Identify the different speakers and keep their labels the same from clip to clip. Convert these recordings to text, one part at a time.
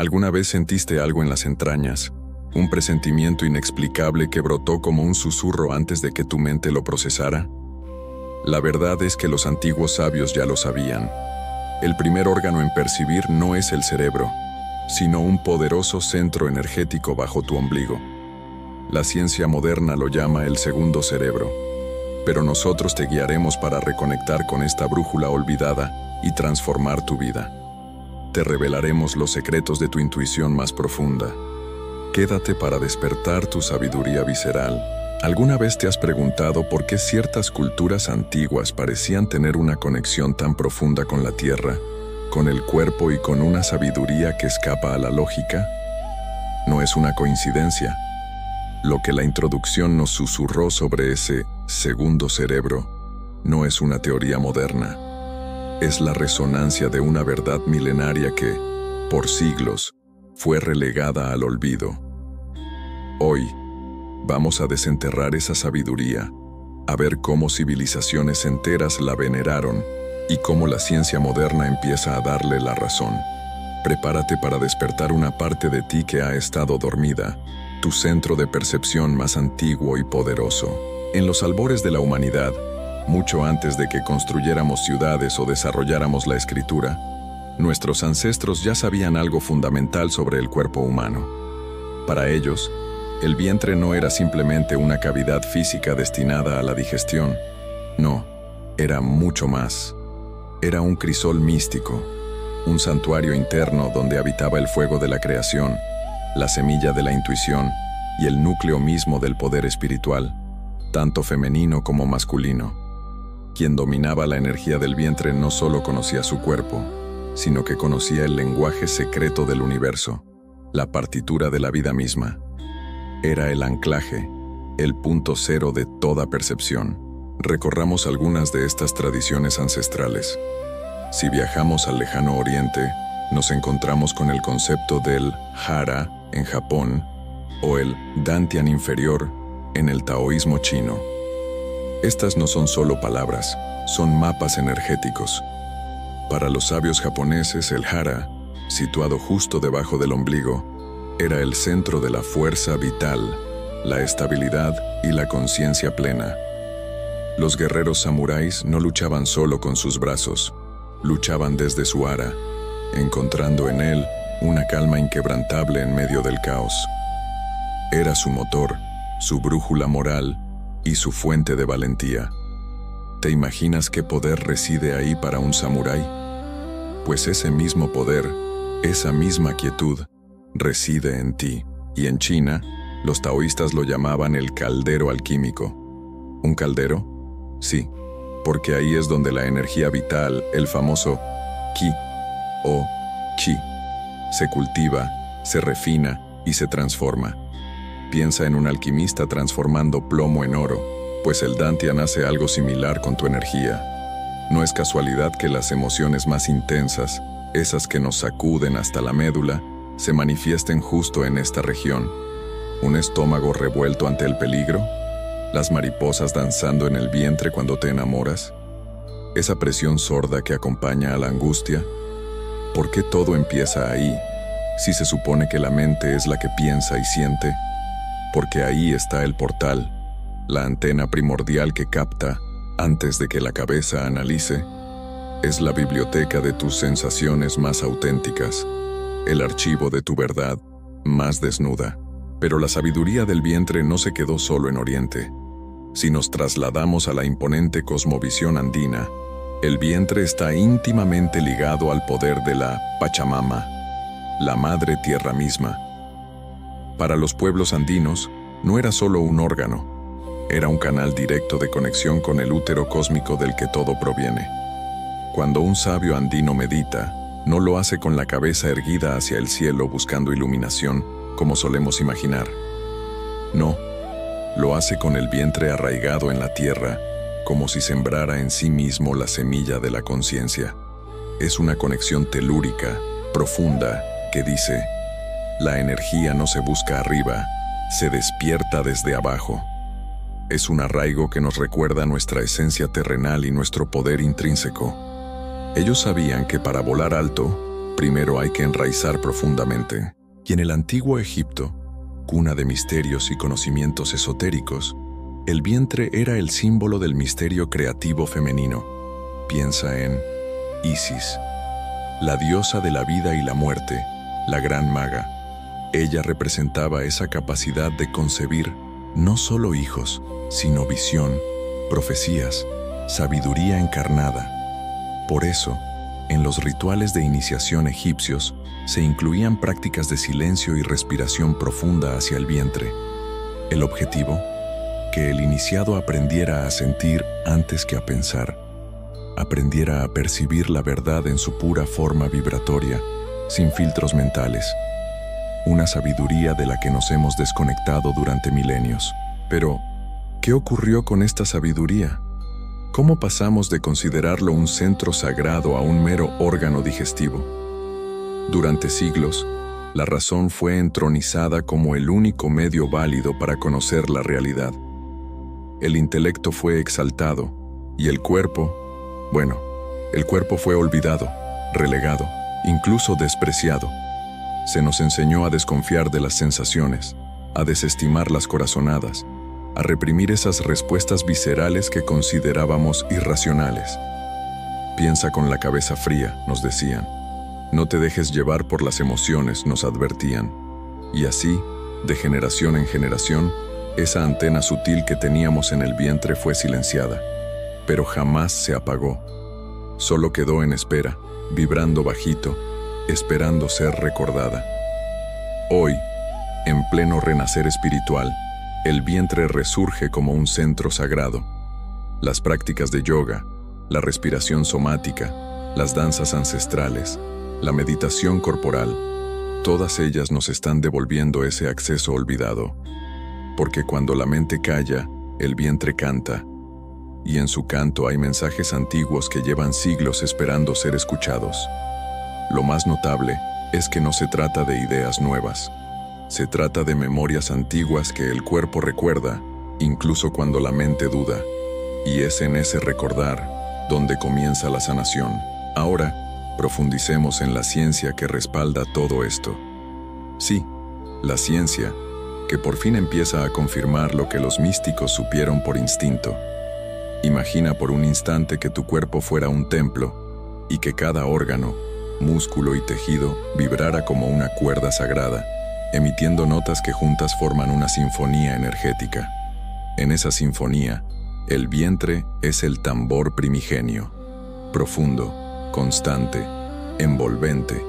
Speaker 1: ¿Alguna vez sentiste algo en las entrañas? ¿Un presentimiento inexplicable que brotó como un susurro antes de que tu mente lo procesara? La verdad es que los antiguos sabios ya lo sabían. El primer órgano en percibir no es el cerebro, sino un poderoso centro energético bajo tu ombligo. La ciencia moderna lo llama el segundo cerebro, pero nosotros te guiaremos para reconectar con esta brújula olvidada y transformar tu vida. Te revelaremos los secretos de tu intuición más profunda. Quédate para despertar tu sabiduría visceral. ¿Alguna vez te has preguntado por qué ciertas culturas antiguas parecían tener una conexión tan profunda con la tierra, con el cuerpo y con una sabiduría que escapa a la lógica? No es una coincidencia. Lo que la introducción nos susurró sobre ese segundo cerebro no es una teoría moderna. Es la resonancia de una verdad milenaria que, por siglos, fue relegada al olvido. Hoy, vamos a desenterrar esa sabiduría, a ver cómo civilizaciones enteras la veneraron y cómo la ciencia moderna empieza a darle la razón. Prepárate para despertar una parte de ti que ha estado dormida, tu centro de percepción más antiguo y poderoso. En los albores de la humanidad, mucho antes de que construyéramos ciudades o desarrolláramos la escritura, nuestros ancestros ya sabían algo fundamental sobre el cuerpo humano. Para ellos, el vientre no era simplemente una cavidad física destinada a la digestión. No, era mucho más. Era un crisol místico, un santuario interno donde habitaba el fuego de la creación, la semilla de la intuición y el núcleo mismo del poder espiritual, tanto femenino como masculino. Quien dominaba la energía del vientre no solo conocía su cuerpo, sino que conocía el lenguaje secreto del universo, la partitura de la vida misma. Era el anclaje, el punto cero de toda percepción. Recorramos algunas de estas tradiciones ancestrales. Si viajamos al lejano oriente, nos encontramos con el concepto del Hara en Japón o el Dantian inferior en el taoísmo chino. Estas no son solo palabras, son mapas energéticos. Para los sabios japoneses, el Hara, situado justo debajo del ombligo, era el centro de la fuerza vital, la estabilidad y la conciencia plena. Los guerreros samuráis no luchaban solo con sus brazos, luchaban desde su Hara, encontrando en él una calma inquebrantable en medio del caos. Era su motor, su brújula moral y su fuente de valentía. ¿Te imaginas qué poder reside ahí para un samurái? Pues ese mismo poder, esa misma quietud, reside en ti. Y en China, los taoístas lo llamaban el caldero alquímico. ¿Un caldero? Sí, porque ahí es donde la energía vital, el famoso Qi o Chi, se cultiva, se refina y se transforma. Piensa en un alquimista transformando plomo en oro, pues el Dantian hace algo similar con tu energía. No es casualidad que las emociones más intensas, esas que nos sacuden hasta la médula, se manifiesten justo en esta región. Un estómago revuelto ante el peligro, las mariposas danzando en el vientre cuando te enamoras, esa presión sorda que acompaña a la angustia. ¿Por qué todo empieza ahí, si se supone que la mente es la que piensa y siente? Porque ahí está el portal, la antena primordial que capta, antes de que la cabeza analice. Es la biblioteca de tus sensaciones más auténticas, el archivo de tu verdad más desnuda. Pero la sabiduría del vientre no se quedó solo en Oriente. Si nos trasladamos a la imponente cosmovisión andina, el vientre está íntimamente ligado al poder de la Pachamama, la madre tierra misma. Para los pueblos andinos, no era solo un órgano, era un canal directo de conexión con el útero cósmico del que todo proviene. Cuando un sabio andino medita, no lo hace con la cabeza erguida hacia el cielo buscando iluminación, como solemos imaginar. No, lo hace con el vientre arraigado en la tierra, como si sembrara en sí mismo la semilla de la conciencia. Es una conexión telúrica, profunda, que dice: la energía no se busca arriba, se despierta desde abajo. Es un arraigo que nos recuerda nuestra esencia terrenal y nuestro poder intrínseco. Ellos sabían que para volar alto, primero hay que enraizar profundamente. Y en el antiguo Egipto, cuna de misterios y conocimientos esotéricos, el vientre era el símbolo del misterio creativo femenino. Piensa en Isis, la diosa de la vida y la muerte, la gran maga. Ella representaba esa capacidad de concebir no solo hijos, sino visión, profecías, sabiduría encarnada. Por eso, en los rituales de iniciación egipcios se incluían prácticas de silencio y respiración profunda hacia el vientre. El objetivo, que el iniciado aprendiera a sentir antes que a pensar, aprendiera a percibir la verdad en su pura forma vibratoria, sin filtros mentales. Una sabiduría de la que nos hemos desconectado durante milenios. Pero, ¿qué ocurrió con esta sabiduría? ¿Cómo pasamos de considerarlo un centro sagrado a un mero órgano digestivo? Durante siglos, la razón fue entronizada como el único medio válido para conocer la realidad. El intelecto fue exaltado y el cuerpo fue olvidado, relegado, incluso despreciado. Se nos enseñó a desconfiar de las sensaciones, a desestimar las corazonadas, a reprimir esas respuestas viscerales que considerábamos irracionales. Piensa con la cabeza fría, nos decían. No te dejes llevar por las emociones, nos advertían. Y así, de generación en generación, esa antena sutil que teníamos en el vientre fue silenciada, pero jamás se apagó. Solo quedó en espera, vibrando bajito, esperando ser recordada. Hoy, en pleno renacer espiritual, el vientre resurge como un centro sagrado. Las prácticas de yoga, la respiración somática, las danzas ancestrales, la meditación corporal, todas ellas nos están devolviendo ese acceso olvidado. Porque cuando la mente calla, el vientre canta, y en su canto hay mensajes antiguos que llevan siglos esperando ser escuchados. Lo más notable es que no se trata de ideas nuevas. Se trata de memorias antiguas que el cuerpo recuerda, incluso cuando la mente duda. Y es en ese recordar donde comienza la sanación. Ahora, profundicemos en la ciencia que respalda todo esto. Sí, la ciencia, que por fin empieza a confirmar lo que los místicos supieron por instinto. Imagina por un instante que tu cuerpo fuera un templo y que cada órgano, músculo y tejido vibrara como una cuerda sagrada, emitiendo notas que juntas forman una sinfonía energética. En esa sinfonía, el vientre es el tambor primigenio, profundo, constante, envolvente.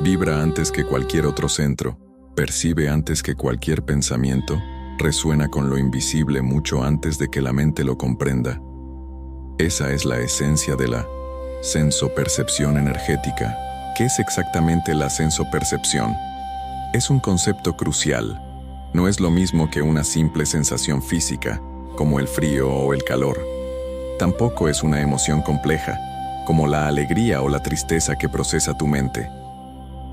Speaker 1: Vibra antes que cualquier otro centro, percibe antes que cualquier pensamiento, resuena con lo invisible mucho antes de que la mente lo comprenda. Esa es la esencia de la sensopercepción energética. ¿Qué es exactamente la sensopercepción? Es un concepto crucial. No es lo mismo que una simple sensación física, como el frío o el calor. Tampoco es una emoción compleja, como la alegría o la tristeza que procesa tu mente.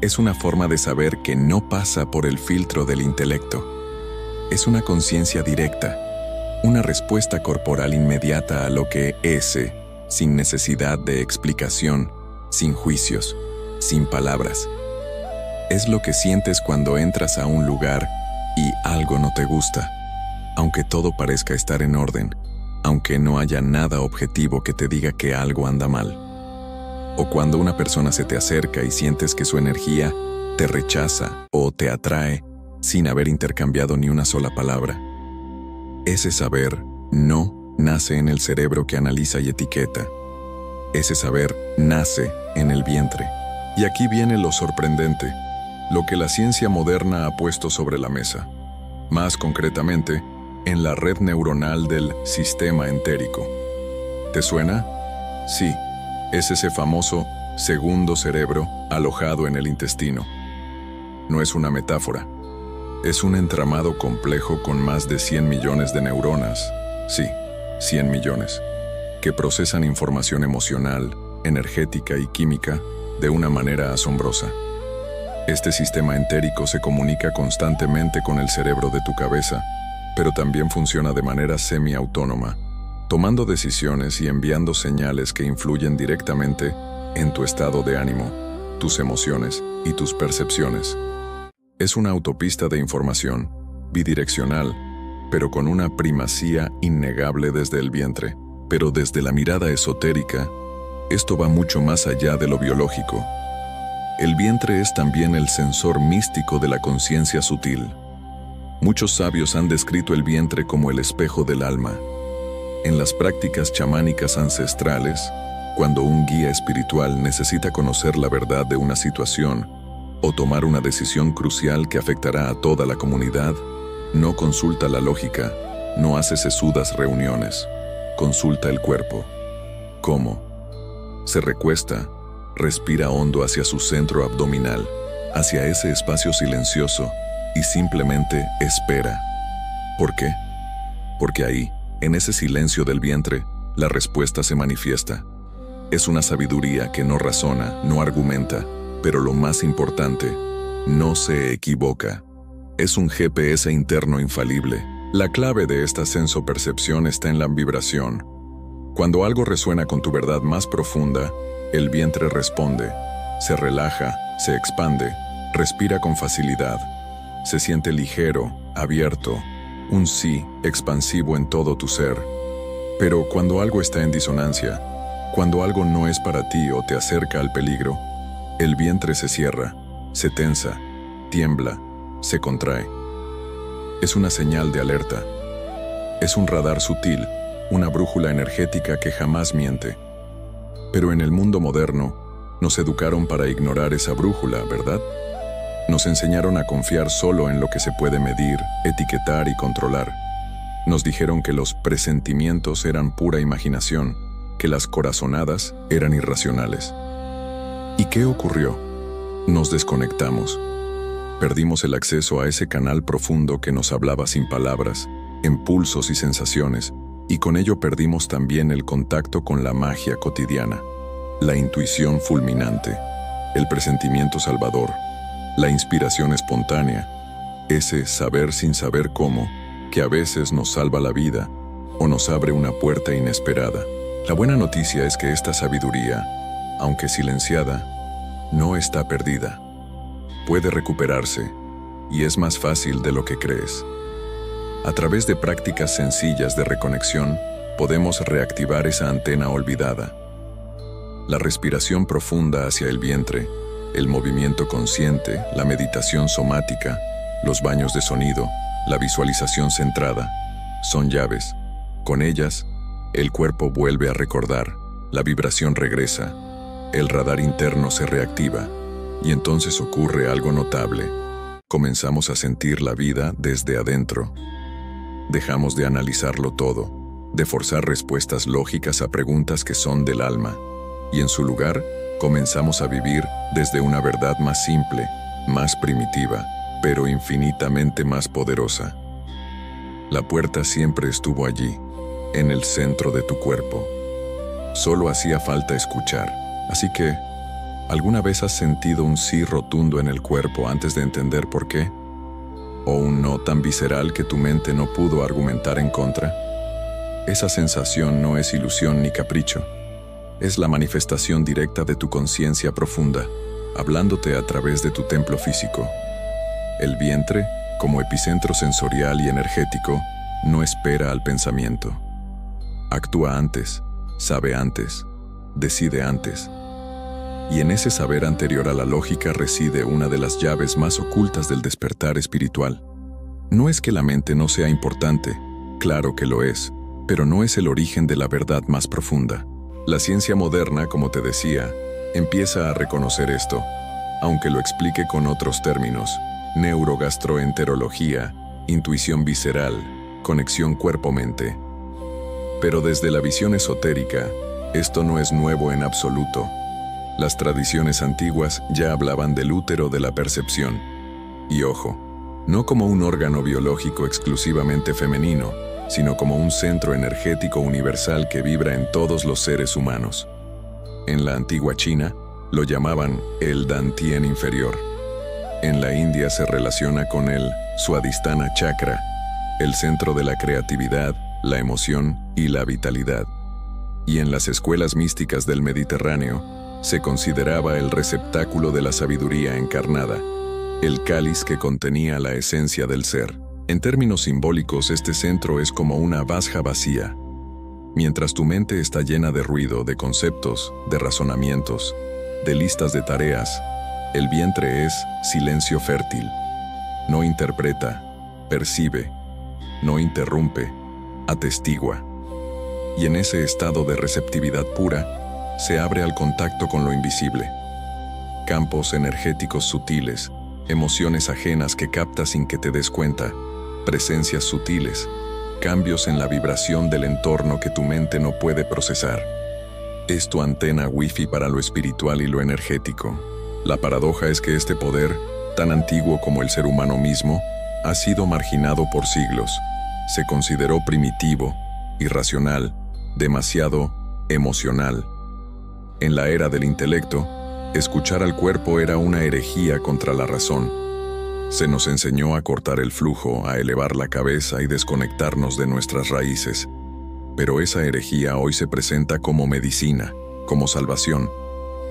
Speaker 1: Es una forma de saber que no pasa por el filtro del intelecto. Es una conciencia directa, una respuesta corporal inmediata a lo que es, sin necesidad de explicación, sin juicios, sin palabras. Es lo que sientes cuando entras a un lugar y algo no te gusta, aunque todo parezca estar en orden, aunque no haya nada objetivo que te diga que algo anda mal. O cuando una persona se te acerca y sientes que su energía te rechaza o te atrae sin haber intercambiado ni una sola palabra. Ese saber no nace en el cerebro que analiza y etiqueta. Ese saber nace en el vientre. Y aquí viene lo sorprendente, lo que la ciencia moderna ha puesto sobre la mesa. Más concretamente, en la red neuronal del sistema entérico. ¿Te suena? Sí, es ese famoso segundo cerebro alojado en el intestino. No es una metáfora. Es un entramado complejo con más de 100 millones de neuronas, sí, 100 millones, que procesan información emocional, energética y química de una manera asombrosa. Este sistema entérico se comunica constantemente con el cerebro de tu cabeza, pero también funciona de manera semiautónoma, tomando decisiones y enviando señales que influyen directamente en tu estado de ánimo, tus emociones y tus percepciones. Es una autopista de información, bidireccional, pero con una primacía innegable desde el vientre. Pero desde la mirada esotérica, esto va mucho más allá de lo biológico. El vientre es también el sensor místico de la conciencia sutil. Muchos sabios han descrito el vientre como el espejo del alma. En las prácticas chamánicas ancestrales, cuando un guía espiritual necesita conocer la verdad de una situación o tomar una decisión crucial que afectará a toda la comunidad, no consulta la lógica, no hace sesudas reuniones, consulta el cuerpo. ¿Cómo? Se recuesta, respira hondo hacia su centro abdominal, hacia ese espacio silencioso, y simplemente espera. ¿Por qué? Porque ahí, en ese silencio del vientre, la respuesta se manifiesta. Es una sabiduría que no razona, no argumenta, pero lo más importante, no se equivoca. Es un GPS interno infalible. La clave de esta sensopercepción está en la vibración. Cuando algo resuena con tu verdad más profunda, el vientre responde, se relaja, se expande, respira con facilidad, se siente ligero, abierto, un sí expansivo en todo tu ser. Pero cuando algo está en disonancia, cuando algo no es para ti o te acerca al peligro, el vientre se cierra, se tensa, tiembla, se contrae. Es una señal de alerta. Es un radar sutil, una brújula energética que jamás miente. Pero en el mundo moderno, nos educaron para ignorar esa brújula, ¿verdad? Nos enseñaron a confiar solo en lo que se puede medir, etiquetar y controlar. Nos dijeron que los presentimientos eran pura imaginación, que las corazonadas eran irracionales. ¿Y qué ocurrió? Nos desconectamos. Perdimos el acceso a ese canal profundo que nos hablaba sin palabras, en pulsos y sensaciones, y con ello perdimos también el contacto con la magia cotidiana, la intuición fulminante, el presentimiento salvador, la inspiración espontánea, ese saber sin saber cómo, que a veces nos salva la vida o nos abre una puerta inesperada. La buena noticia es que esta sabiduría, aunque silenciada, no está perdida. Puede recuperarse, y es más fácil de lo que crees. A través de prácticas sencillas de reconexión, podemos reactivar esa antena olvidada. La respiración profunda hacia el vientre, el movimiento consciente, la meditación somática, los baños de sonido, la visualización centrada, son llaves. Con ellas, el cuerpo vuelve a recordar, la vibración regresa, el radar interno se reactiva, y entonces ocurre algo notable. Comenzamos a sentir la vida desde adentro. Dejamos de analizarlo todo, de forzar respuestas lógicas a preguntas que son del alma, y en su lugar, comenzamos a vivir desde una verdad más simple, más primitiva, pero infinitamente más poderosa. La puerta siempre estuvo allí, en el centro de tu cuerpo. Solo hacía falta escuchar. Así que, ¿alguna vez has sentido un sí rotundo en el cuerpo antes de entender por qué? ¿O un no tan visceral que tu mente no pudo argumentar en contra? Esa sensación no es ilusión ni capricho. Es la manifestación directa de tu conciencia profunda, hablándote a través de tu templo físico. El vientre, como epicentro sensorial y energético, no espera al pensamiento. Actúa antes, sabe antes, decide antes. Y en ese saber anterior a la lógica reside una de las llaves más ocultas del despertar espiritual. No es que la mente no sea importante, claro que lo es, pero no es el origen de la verdad más profunda. La ciencia moderna, como te decía, empieza a reconocer esto, aunque lo explique con otros términos: neurogastroenterología, intuición visceral, conexión cuerpo-mente. Pero desde la visión esotérica, esto no es nuevo en absoluto. Las tradiciones antiguas ya hablaban del útero de la percepción. Y ojo, no como un órgano biológico exclusivamente femenino, sino como un centro energético universal que vibra en todos los seres humanos. En la antigua China, lo llamaban el Dantien inferior. En la India se relaciona con el Swadhisthana chakra, el centro de la creatividad, la emoción y la vitalidad. Y en las escuelas místicas del Mediterráneo, Se consideraba el receptáculo de la sabiduría encarnada, el cáliz que contenía la esencia del ser. En términos simbólicos, este centro es como una vasija vacía. Mientras tu mente está llena de ruido, de conceptos, de razonamientos, de listas de tareas, el vientre es silencio fértil. No interpreta, percibe, no interrumpe, atestigua. Y en ese estado de receptividad pura, se abre al contacto con lo invisible. Campos energéticos sutiles, emociones ajenas que captas sin que te des cuenta, presencias sutiles, cambios en la vibración del entorno que tu mente no puede procesar. Es tu antena wifi para lo espiritual y lo energético. La paradoja es que este poder, tan antiguo como el ser humano mismo, ha sido marginado por siglos. Se consideró primitivo, irracional, demasiado emocional. En la era del intelecto, escuchar al cuerpo era una herejía contra la razón. Se nos enseñó a cortar el flujo, a elevar la cabeza y desconectarnos de nuestras raíces. Pero esa herejía hoy se presenta como medicina, como salvación,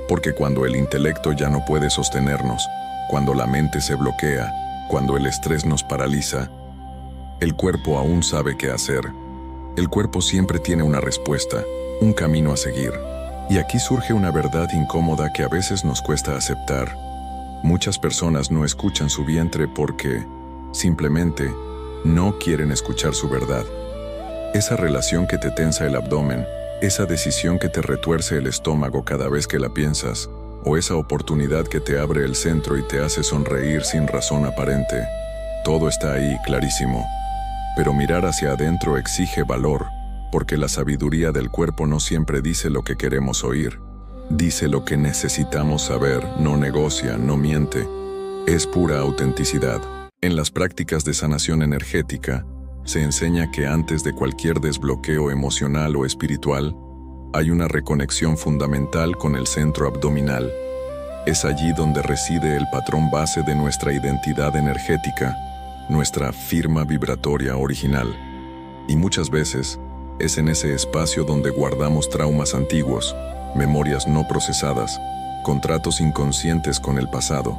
Speaker 1: porque cuando el intelecto ya no puede sostenernos, cuando la mente se bloquea, cuando el estrés nos paraliza, el cuerpo aún sabe qué hacer. El cuerpo siempre tiene una respuesta, un camino a seguir. Y aquí surge una verdad incómoda que a veces nos cuesta aceptar. Muchas personas no escuchan su vientre porque, simplemente, no quieren escuchar su verdad. Esa relación que te tensa el abdomen, esa decisión que te retuerce el estómago cada vez que la piensas, o esa oportunidad que te abre el centro y te hace sonreír sin razón aparente, todo está ahí clarísimo. Pero mirar hacia adentro exige valor, porque la sabiduría del cuerpo no siempre dice lo que queremos oír. Dice lo que necesitamos saber, no negocia, no miente. Es pura autenticidad. En las prácticas de sanación energética, se enseña que antes de cualquier desbloqueo emocional o espiritual, hay una reconexión fundamental con el centro abdominal. Es allí donde reside el patrón base de nuestra identidad energética, nuestra firma vibratoria original. Y muchas veces, es en ese espacio donde guardamos traumas antiguos, memorias no procesadas, contratos inconscientes con el pasado.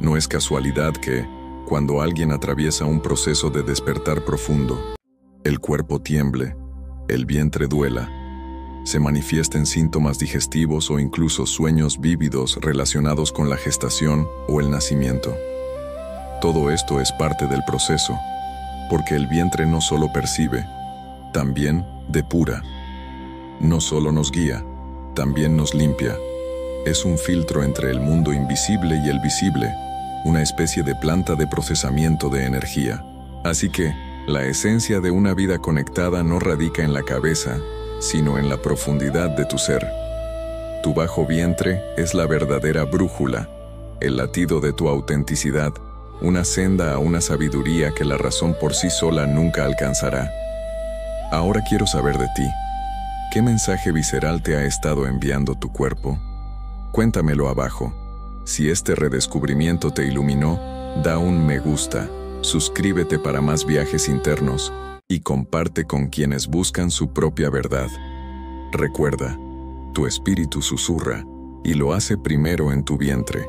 Speaker 1: No es casualidad que, cuando alguien atraviesa un proceso de despertar profundo, el cuerpo tiemble, el vientre duela, se manifiesten síntomas digestivos o incluso sueños vívidos relacionados con la gestación o el nacimiento. Todo esto es parte del proceso, porque el vientre no solo percibe, también depura. No solo nos guía, también nos limpia. Es un filtro entre el mundo invisible y el visible, una especie de planta de procesamiento de energía. Así que, la esencia de una vida conectada no radica en la cabeza, sino en la profundidad de tu ser. Tu bajo vientre es la verdadera brújula, el latido de tu autenticidad, una senda a una sabiduría que la razón por sí sola nunca alcanzará. Ahora quiero saber de ti. ¿Qué mensaje visceral te ha estado enviando tu cuerpo? Cuéntamelo abajo. Si este redescubrimiento te iluminó, da un me gusta, suscríbete para más viajes internos y comparte con quienes buscan su propia verdad. Recuerda, tu espíritu susurra y lo hace primero en tu vientre.